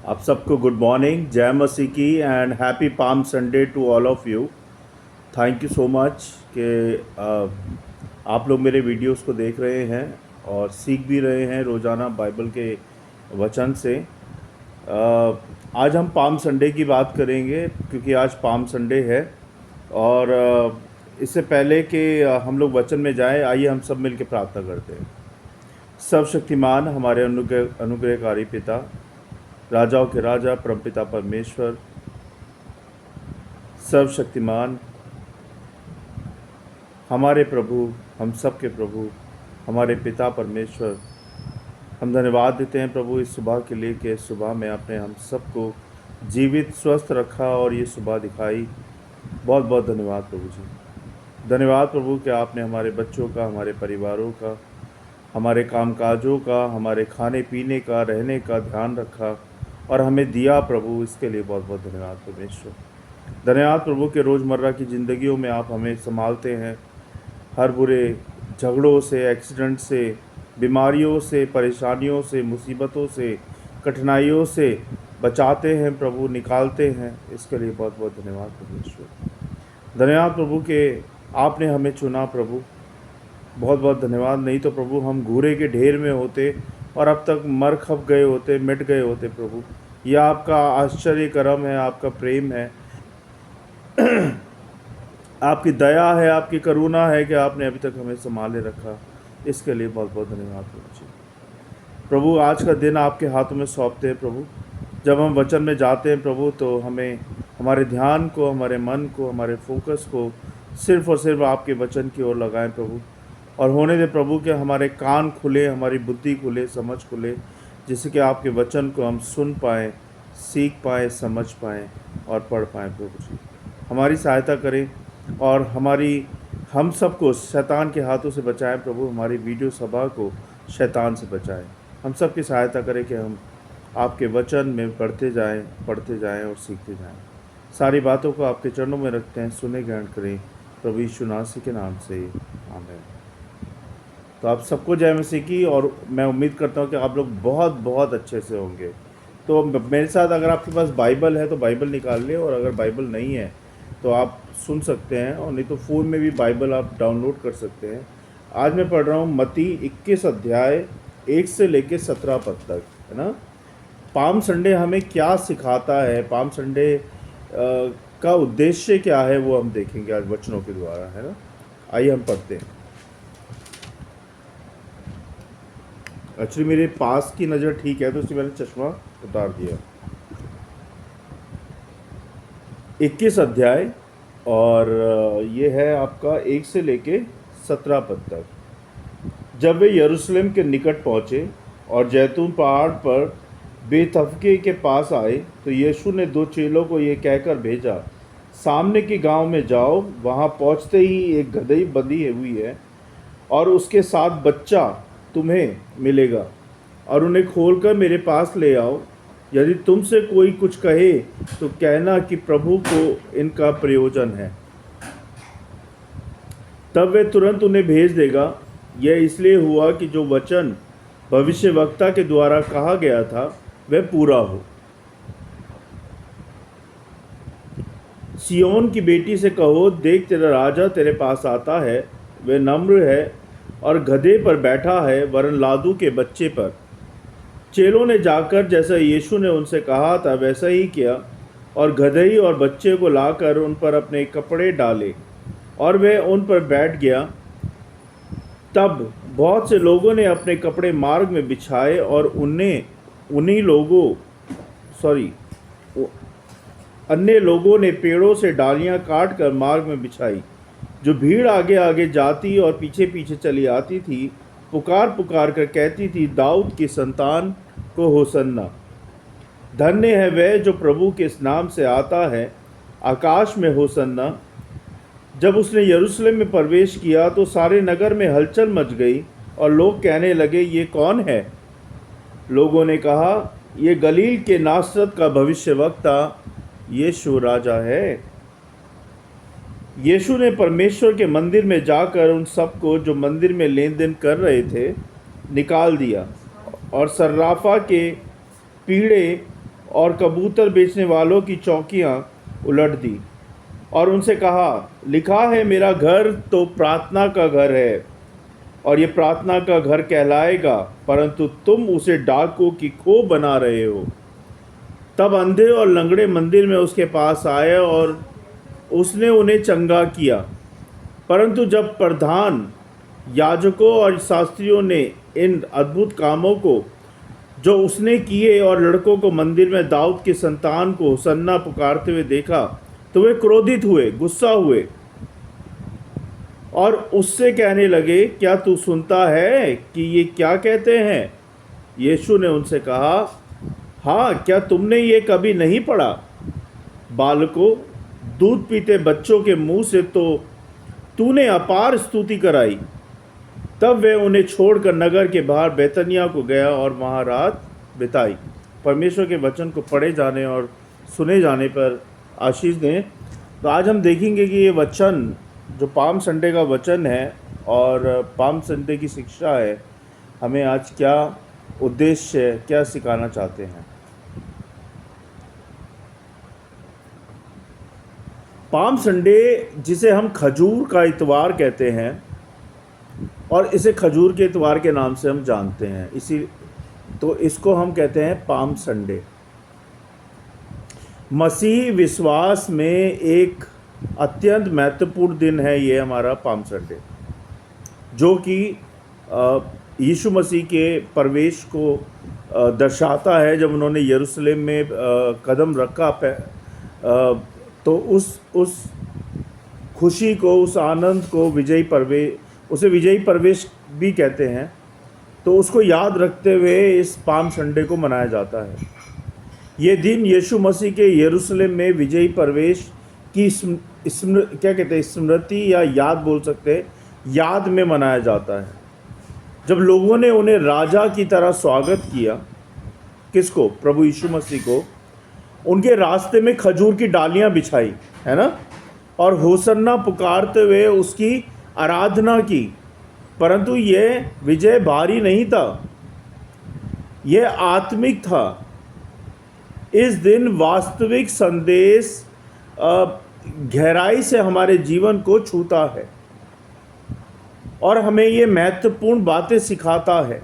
आप सबको good morning, जय मसीह की and happy palm Sunday to all of you. Thank you so much कि आप लोग मेरे वीडियोस को देख रहे हैं और सीख भी रहे हैं रोज़ाना बाइबल के वचन से। आज हम पाम संडे की बात करेंगे क्योंकि आज पाम संडे है। और इससे पहले कि हम लोग वचन में जाएं, आइए हम सब मिल के प्रार्थना करते हैं। सर्वशक्तिमान हमारे अनुग्रहकारी पिता, राजाओं के राजा, परमपिता परमेश्वर, सर्वशक्तिमान हमारे प्रभु, हम सब के प्रभु, हमारे पिता परमेश्वर, हम धन्यवाद देते हैं प्रभु इस सुबह के लिए कि इस सुबह में आपने हम सबको जीवित स्वस्थ रखा और ये सुबह दिखाई। बहुत बहुत धन्यवाद प्रभु जी। धन्यवाद प्रभु कि आपने हमारे बच्चों का, हमारे परिवारों का, हमारे कामकाजों का, हमारे खाने पीने का, रहने का ध्यान रखा और हमें दिया प्रभु। इसके लिए बहुत बहुत धन्यवाद परमेश्वर। धन्यवाद प्रभु के रोज़मर्रा की ज़िंदगियों में आप हमें संभालते हैं, हर बुरे झगड़ों से, एक्सीडेंट से, बीमारियों से, परेशानियों से, मुसीबतों से, कठिनाइयों से बचाते हैं प्रभु, निकालते हैं। इसके लिए बहुत बहुत धन्यवाद परमेश्वर। धन्यवाद प्रभु कि आपने हमें चुना प्रभु। बहुत बहुत धन्यवाद, नहीं तो प्रभु हम घूरे के ढेर में होते और अब तक मर खप गए होते, मिट गए होते प्रभु। यह आपका आश्चर्य कर्म है, आपका प्रेम है, आपकी दया है, आपकी करुणा है कि आपने अभी तक हमें संभाले रखा। इसके लिए बहुत बहुत धन्यवाद प्रभु जी। प्रभु आज का दिन आपके हाथों में सौंपते हैं प्रभु। जब हम वचन में जाते हैं प्रभु तो हमें हमारे ध्यान को, हमारे मन को, हमारे फोकस को सिर्फ़ और सिर्फ आपके वचन की ओर लगाएं प्रभु। और होने दे प्रभु कि हमारे कान खुले, हमारी बुद्धि खुले, समझ खुले, जिससे कि आपके वचन को हम सुन पाएँ, सीख पाएँ, समझ पाएँ और पढ़ पाएँ प्रभु जी। हमारी सहायता करें और हम सबको शैतान के हाथों से बचाएं प्रभु। हमारी वीडियो सभा को शैतान से बचाएं। हम सब की सहायता करें कि हम आपके वचन में पढ़ते जाएं और सीखते जाएं। सारी बातों को आपके चरणों में रखते हैं, सुने ग्रहण करें प्रभु यीशु मसीह के नाम से, आमीन। तो आप सबको जय मसीह की, और मैं उम्मीद करता हूँ कि आप लोग बहुत बहुत अच्छे से होंगे। तो मेरे साथ अगर आपके पास बाइबल है तो बाइबल निकाल लें, और अगर बाइबल नहीं है तो आप सुन सकते हैं, और नहीं तो फ़ोन में भी बाइबल आप डाउनलोड कर सकते हैं। आज मैं पढ़ रहा हूँ मत्ती 21 अध्याय 1 से लेकर 17 पद तक, है ना। पाम संडे हमें क्या सिखाता है, पाम संडे का उद्देश्य क्या है, वो हम देखेंगे आज वचनों के द्वारा, है ना। आइए हम पढ़ते हैं। एक्चुअली मेरे पास की नज़र ठीक है तो इसलिए मैंने चश्मा उतार दिया। 21 अध्याय, और ये है आपका 1 से लेके 17 पद तक। जब वे यरूशलेम के निकट पहुँचे और जैतून पहाड़ पर बेतफके के पास आए तो यीशु ने 2 चेलों को ये कहकर भेजा, सामने के गांव में जाओ। वहां पहुंचते ही एक गदही बंधी हुई है और उसके साथ बच्चा तुम्हें मिलेगा, और उन्हें खोलकर मेरे पास ले आओ। यदि तुमसे कोई कुछ कहे तो कहना कि प्रभु को इनका प्रयोजन है, तब वे तुरंत उन्हें भेज देगा। यह इसलिए हुआ कि जो वचन भविष्यवक्ता के द्वारा कहा गया था वह पूरा हो। सियोन की बेटी से कहो, देख तेरा राजा तेरे पास आता है, वह नम्र है और गधे पर बैठा है, वरन लादू के बच्चे पर। चेलों ने जाकर जैसा यीशु ने उनसे कहा था वैसा ही किया, और गदही और बच्चे को लाकर उन पर अपने कपड़े डाले और वह उन पर बैठ गया। तब बहुत से लोगों ने अपने कपड़े मार्ग में बिछाए और अन्य लोगों ने पेड़ों से डालियां काट कर मार्ग में बिछाई। जो भीड़ आगे आगे जाती और पीछे पीछे चली आती थी, पुकार पुकार कर कहती थी, दाऊद की संतान को होसन्ना। धन्य है वह जो प्रभु के नाम से आता है, आकाश में होसन्ना। जब उसने यरूशलेम में प्रवेश किया तो सारे नगर में हलचल मच गई और लोग कहने लगे, ये कौन है? लोगों ने कहा, ये गलील के नासरत का भविष्यवक्ता यीशु राजा है। यीशु ने परमेश्वर के मंदिर में जाकर उन सबको जो मंदिर में लेन देन कर रहे थे निकाल दिया, और सर्राफा के पीढ़े और कबूतर बेचने वालों की चौकियां उलट दी और उनसे कहा, लिखा है मेरा घर तो प्रार्थना का घर है और ये प्रार्थना का घर कहलाएगा, परंतु तुम उसे डाकुओं की खो बना रहे हो। तब अंधे और लंगड़े मंदिर में उसके पास आए और उसने उन्हें चंगा किया। परंतु जब प्रधान याजकों और शास्त्रियों ने इन अद्भुत कामों को जो उसने किए और लड़कों को मंदिर में दाऊद की संतान को होसन्ना पुकारते हुए देखा, तो वे क्रोधित हुए, गुस्सा हुए और उससे कहने लगे, क्या तू सुनता है कि ये क्या कहते हैं? यीशु ने उनसे कहा, हाँ, क्या तुमने ये कभी नहीं पढ़ा? बालकों, दूध पीते बच्चों के मुंह से तो तूने अपार स्तुति कराई। तब वे उन्हें छोड़कर नगर के बाहर बैतनिया को गया और वहाँ रात बिताई। परमेश्वर के वचन को पढ़े जाने और सुने जाने पर आशीष दें। तो आज हम देखेंगे कि ये वचन जो पाम संडे का वचन है और पाम संडे की शिक्षा है, हमें आज क्या उद्देश्य है, क्या सिखाना चाहते हैं। पाम संडे जिसे हम खजूर का इतवार कहते हैं और इसे खजूर के इतवार के नाम से हम जानते हैं, इसी तो इसको हम कहते हैं पाम संडे। मसीही विश्वास में एक अत्यंत महत्वपूर्ण दिन है ये हमारा पाम संडे, जो कि यीशु मसीह के प्रवेश को दर्शाता है। जब उन्होंने यरूशलेम में कदम रखा तो उस खुशी को, उस आनंद को उसे विजयी प्रवेश भी कहते हैं। तो उसको याद रखते हुए इस पाम संडे को मनाया जाता है। ये दिन यीशु मसीह के यरूशलेम में विजयी प्रवेश की स्मृति या याद बोल सकते हैं, याद में मनाया जाता है। जब लोगों ने उन्हें राजा की तरह स्वागत किया, किसको? प्रभु यीशु मसीह को। उनके रास्ते में खजूर की डालियां बिछाई, है ना, और होसन्ना पुकारते हुए उसकी आराधना की। परंतु यह विजय भारी नहीं था, यह आत्मिक था। इस दिन वास्तविक संदेश गहराई से हमारे जीवन को छूता है और हमें ये महत्वपूर्ण बातें सिखाता है।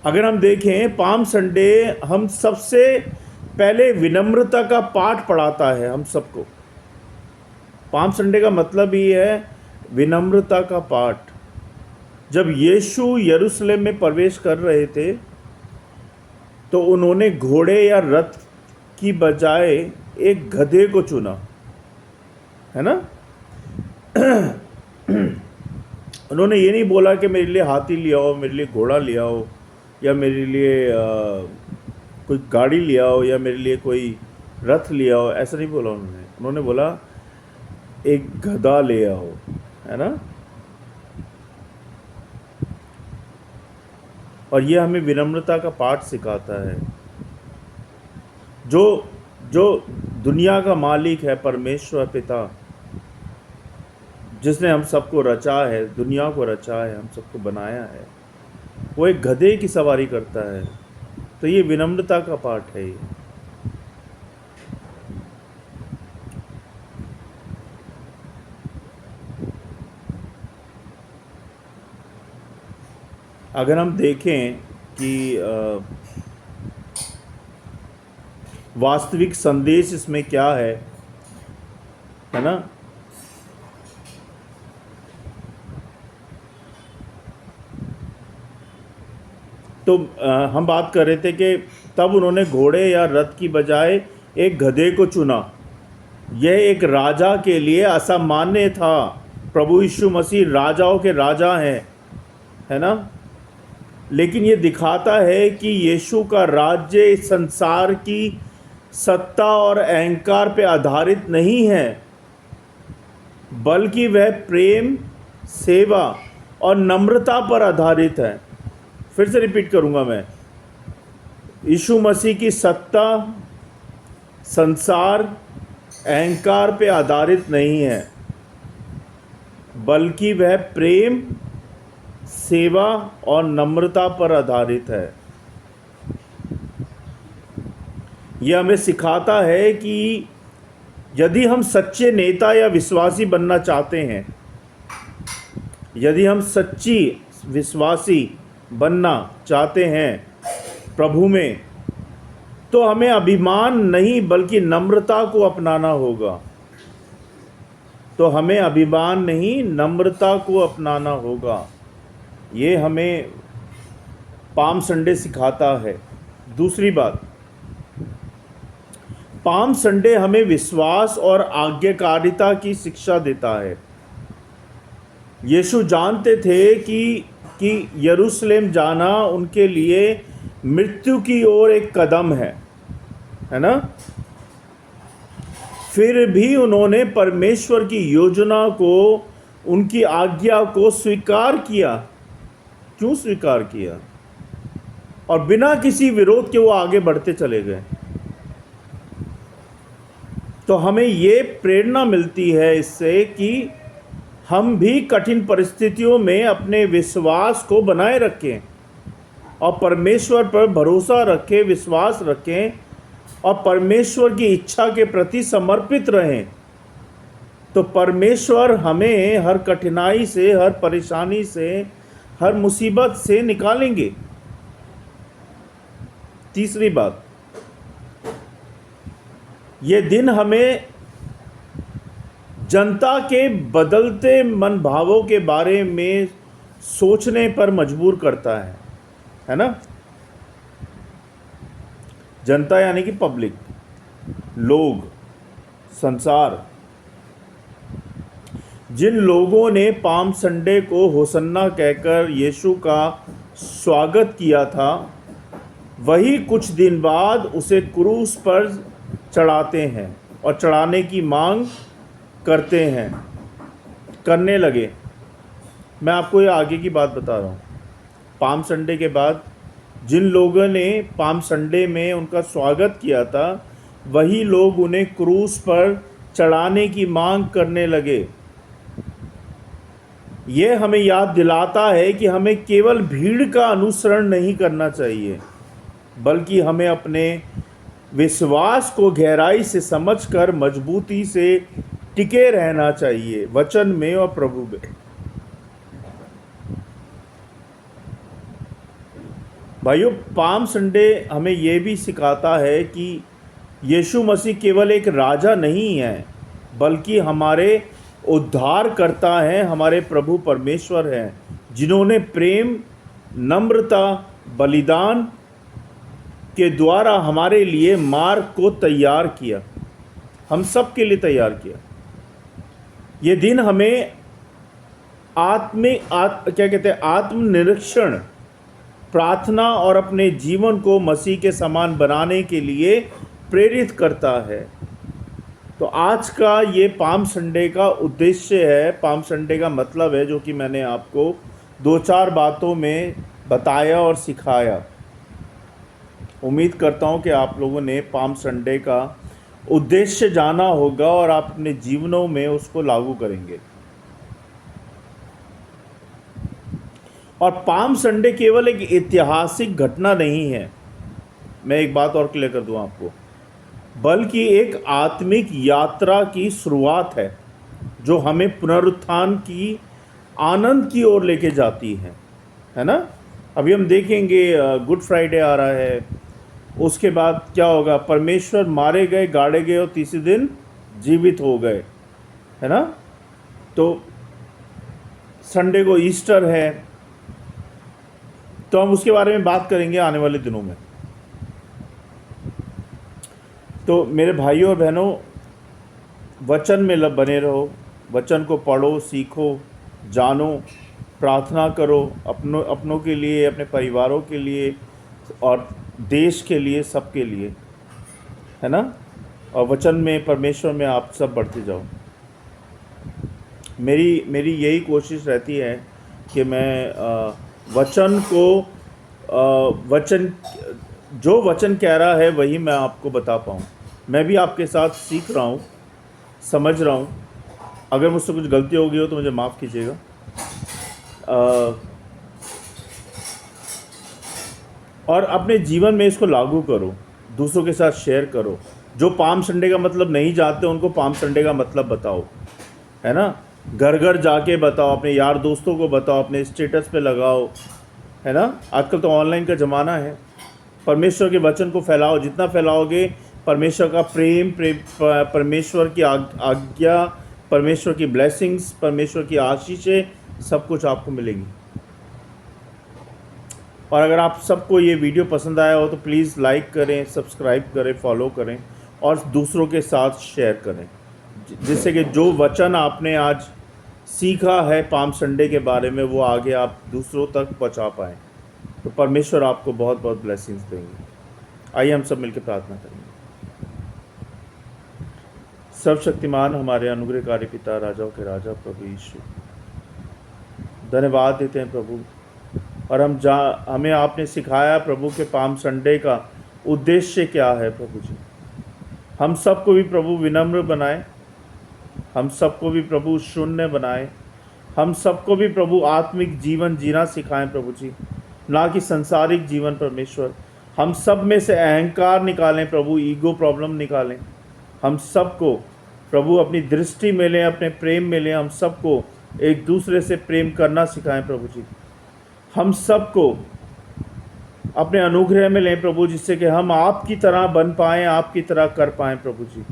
अगर हम देखें, पाम संडे हम सबसे पहले विनम्रता का पाठ पढ़ाता है हम सबको। पाम संडे का मतलब ही है विनम्रता का पाठ। जब यीशु यरूशलेम में प्रवेश कर रहे थे तो उन्होंने घोड़े या रथ की बजाय एक गधे को चुना, है ना। उन्होंने ये नहीं बोला कि मेरे लिए हाथी ले आओ, मेरे लिए घोड़ा ले आओ, या मेरे लिए कोई गाड़ी ले आओ, या मेरे लिए कोई रथ ले आओ। ऐसा नहीं बोला उन्होंने बोला एक गधा ले आओ, है ना। और ये हमें विनम्रता का पाठ सिखाता है। जो दुनिया का मालिक है, परमेश्वर पिता, जिसने हम सबको रचा है, दुनिया को रचा है, हम सबको बनाया है, वो एक गधे की सवारी करता है। तो ये विनम्रता का पाठ है। ये अगर हम देखें कि वास्तविक संदेश इसमें क्या है ना। तो हम बात कर रहे थे कि तब उन्होंने घोड़े या रथ की बजाय एक गधे को चुना। यह एक राजा के लिए असामान्य था। प्रभु यीशु मसीह राजाओं के राजा हैं, है ना। लेकिन ये दिखाता है कि यीशु का राज्य इस संसार की सत्ता और अहंकार पे आधारित नहीं है, बल्कि वह प्रेम, सेवा और नम्रता पर आधारित है। फिर से रिपीट करूंगा मैं, यीशु मसीह की सत्ता संसार अहंकार पे आधारित नहीं है, बल्कि वह प्रेम, सेवा और नम्रता पर आधारित है। ये हमें सिखाता है कि यदि हम सच्चे नेता या विश्वासी बनना चाहते हैं, यदि हम सच्ची विश्वासी बनना चाहते हैं प्रभु में, तो हमें अभिमान नहीं बल्कि नम्रता को अपनाना होगा। तो हमें अभिमान नहीं, नम्रता को अपनाना होगा। ये हमें पाम संडे सिखाता है। दूसरी बात, पाम संडे हमें विश्वास और आज्ञाकारिता की शिक्षा देता है। यीशु जानते थे कि यरूशलेम जाना उनके लिए मृत्यु की ओर एक कदम है ना। फिर भी उन्होंने परमेश्वर की योजना को, उनकी आज्ञा को स्वीकार किया। क्यों स्वीकार किया? और बिना किसी विरोध के वो आगे बढ़ते चले गए। तो हमें ये प्रेरणा मिलती है इससे कि हम भी कठिन परिस्थितियों में अपने विश्वास को बनाए रखें और परमेश्वर पर भरोसा रखें, विश्वास रखें और परमेश्वर की इच्छा के प्रति समर्पित रहें। तो परमेश्वर हमें हर कठिनाई से, हर परेशानी से, हर मुसीबत से निकालेंगे। तीसरी बात, ये दिन हमें जनता के बदलते मनभावों के बारे में सोचने पर मजबूर करता है ना। जनता यानी कि पब्लिक, लोग, संसार। जिन लोगों ने पाम संडे को होसन्ना कहकर यीशु का स्वागत किया था, वही कुछ दिन बाद उसे क्रूस पर चढ़ाते हैं और चढ़ाने की मांग करने लगे। मैं आपको ये आगे की बात बता रहा हूँ। पाम संडे के बाद जिन लोगों ने पाम संडे में उनका स्वागत किया था, वही लोग उन्हें क्रूस पर चढ़ाने की मांग करने लगे। यह हमें याद दिलाता है कि हमें केवल भीड़ का अनुसरण नहीं करना चाहिए, बल्कि हमें अपने विश्वास को गहराई से समझकर मजबूती से टिके रहना चाहिए वचन में और प्रभु में। भाइयों, पाम संडे हमें यह भी सिखाता है कि यीशु मसीह केवल एक राजा नहीं है, बल्कि हमारे उद्धार करता है, हमारे प्रभु परमेश्वर हैं, जिन्होंने प्रेम, नम्रता, बलिदान के द्वारा हमारे लिए मार्ग को तैयार किया, हम सब के लिए तैयार किया। ये दिन हमें आत्मनिरीक्षण, प्रार्थना और अपने जीवन को मसीह के समान बनाने के लिए प्रेरित करता है। तो आज का ये पाम संडे का उद्देश्य है, पाम संडे का मतलब है, जो कि मैंने आपको 2-4 बातों में बताया और सिखाया। उम्मीद करता हूँ कि आप लोगों ने पाम संडे का उद्देश्य जाना होगा और आप अपने जीवनों में उसको लागू करेंगे। और पाम संडे केवल एक ऐतिहासिक घटना नहीं है, मैं एक बात और क्लियर कर दूं आपको, बल्कि एक आत्मिक यात्रा की शुरुआत है जो हमें पुनरुत्थान की आनंद की ओर लेके जाती है ना। अभी हम देखेंगे गुड फ्राइडे आ रहा है, उसके बाद क्या होगा, परमेश्वर मारे गए, गाड़े गए और तीसरे दिन जीवित हो गए, है ना। तो संडे को ईस्टर है, तो हम उसके बारे में बात करेंगे आने वाले दिनों में। तो मेरे भाइयों और बहनों, वचन में बने रहो, वचन को पढ़ो, सीखो, जानो, प्रार्थना करो अपनों के लिए, अपने परिवारों के लिए और देश के लिए, सबके लिए, है ना। और वचन में, परमेश्वर में आप सब बढ़ते जाओ। मेरी यही कोशिश रहती है कि मैं वचन को जो वचन कह रहा है वही मैं आपको बता पाऊँ। मैं भी आपके साथ सीख रहा हूँ, समझ रहा हूँ। अगर मुझसे कुछ गलती हो गई हो तो मुझे माफ़ कीजिएगा। और अपने जीवन में इसको लागू करो। दूसरों के साथ शेयर करो। जो पाम संडे का मतलब नहीं जानते उनको पाम संडे का मतलब बताओ, है ना। घर घर जाके बताओ, अपने यार दोस्तों को बताओ, अपने स्टेटस पे लगाओ, है ना। आजकल तो ऑनलाइन का ज़माना है। परमेश्वर के वचन को फैलाओ, जितना फैलाओगे परमेश्वर का प्रेम, परमेश्वर की आज्ञा, परमेश्वर की ब्लेसिंग्स, परमेश्वर की आशीषें सब कुछ आपको मिलेंगी। और अगर आप सबको ये वीडियो पसंद आया हो तो प्लीज़ लाइक करें, सब्सक्राइब करें, फॉलो करें और दूसरों के साथ शेयर करें, जिससे कि जो वचन आपने आज सीखा है पाम संडे के बारे में वो आगे आप दूसरों तक पहुंचा पाएँ। तो परमेश्वर आपको बहुत बहुत ब्लेसिंग्स देंगे। आइए हम सब मिलकर प्रार्थना करेंगे। सर्वशक्तिमान हमारे अनुग्रहकारी पिता, राजाओं के राजा प्रभु यीशु, धन्यवाद देते हैं प्रभु। और हमें आपने सिखाया प्रभु के पाम संडे का उद्देश्य क्या है प्रभु जी। हम सबको भी प्रभु विनम्र बनाए, हम सबको भी प्रभु शून्य बनाए, हम सबको भी प्रभु आत्मिक जीवन जीना सिखाएं प्रभु जी, ना कि संसारिक जीवन। परमेश्वर हम सब में से अहंकार निकालें प्रभु, ईगो प्रॉब्लम निकालें। हम सबको प्रभु अपनी दृष्टि में लें, अपने प्रेम में लें। हम सबको एक दूसरे से प्रेम करना सिखाएं प्रभु जी। हम सबको अपने अनुग्रह में लें प्रभु, जिससे कि हम आपकी तरह बन पाएँ, आपकी तरह कर पाएँ प्रभु जी।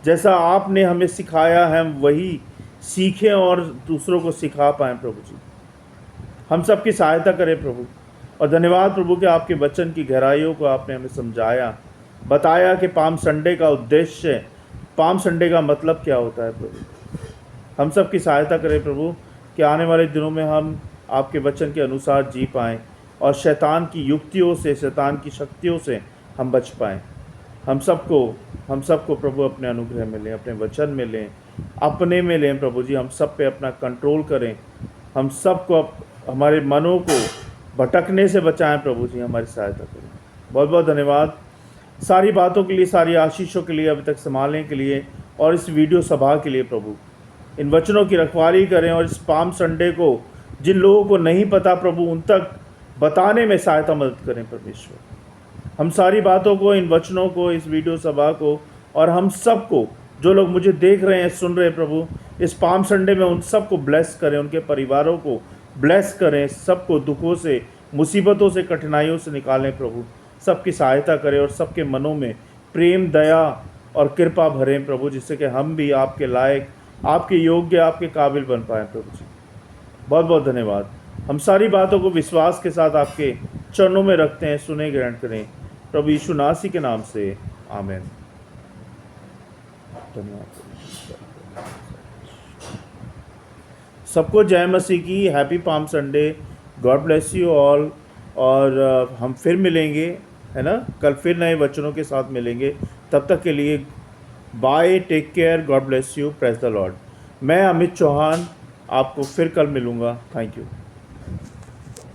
जैसा आपने हमें सिखाया है हम वही सीखें और दूसरों को सिखा पाएँ प्रभु जी। हम सबकी सहायता करें प्रभु। और धन्यवाद प्रभु कि आपके वचन की गहराइयों को आपने हमें समझाया, बताया कि पाम संडे का उद्देश्य, पाम संडे का मतलब क्या होता है प्रभु। हम सब की सहायता करें प्रभु कि आने वाले दिनों में हम आपके वचन के अनुसार जी पाएँ और शैतान की युक्तियों से, शैतान की शक्तियों से हम बच पाएँ। हम सबको प्रभु अपने अनुग्रह में लें, अपने वचन में लें, अपने में लें प्रभु जी। हम सब पे अपना कंट्रोल करें। हम सबको हमारे मनों को भटकने से बचाएं प्रभु जी, हमारी सहायता करें। बहुत बहुत धन्यवाद सारी बातों के लिए, सारी आशीषों के लिए, अभी तक संभालने के लिए और इस वीडियो सभा के लिए प्रभु। इन वचनों की रखवाली करें और इस पाम संडे को जिन लोगों को नहीं पता प्रभु उन तक बताने में सहायता मदद करें परमेश्वर। हम सारी बातों को, इन वचनों को, इस वीडियो सभा को और हम सबको, जो लोग मुझे देख रहे हैं, सुन रहे हैं प्रभु, इस पाम संडे में उन सबको ब्लेस करें, उनके परिवारों को ब्लेस करें, सबको दुखों से, मुसीबतों से, कठिनाइयों से निकालें प्रभु। सबकी सहायता करें और सबके मनों में प्रेम, दया और कृपा भरें प्रभु, जिससे कि हम भी आपके लायक, आपके योग्य, आपके काबिल बन पाएँ प्रभु जी। बहुत बहुत धन्यवाद। हम सारी बातों को विश्वास के साथ आपके चरणों में रखते हैं। सुने ग्रहण करें प्रभु यीशु नासी के नाम से, आमीन। धन्यवाद। सबको जय मसीह की। Happy palm Sunday. God bless you all. और हम फिर मिलेंगे, है ना, कल फिर नए वचनों के साथ मिलेंगे। तब तक के लिए bye, take care, God bless you, praise the Lord. मैं अमित चौहान आपको फिर कल मिलूँगा। Thank you.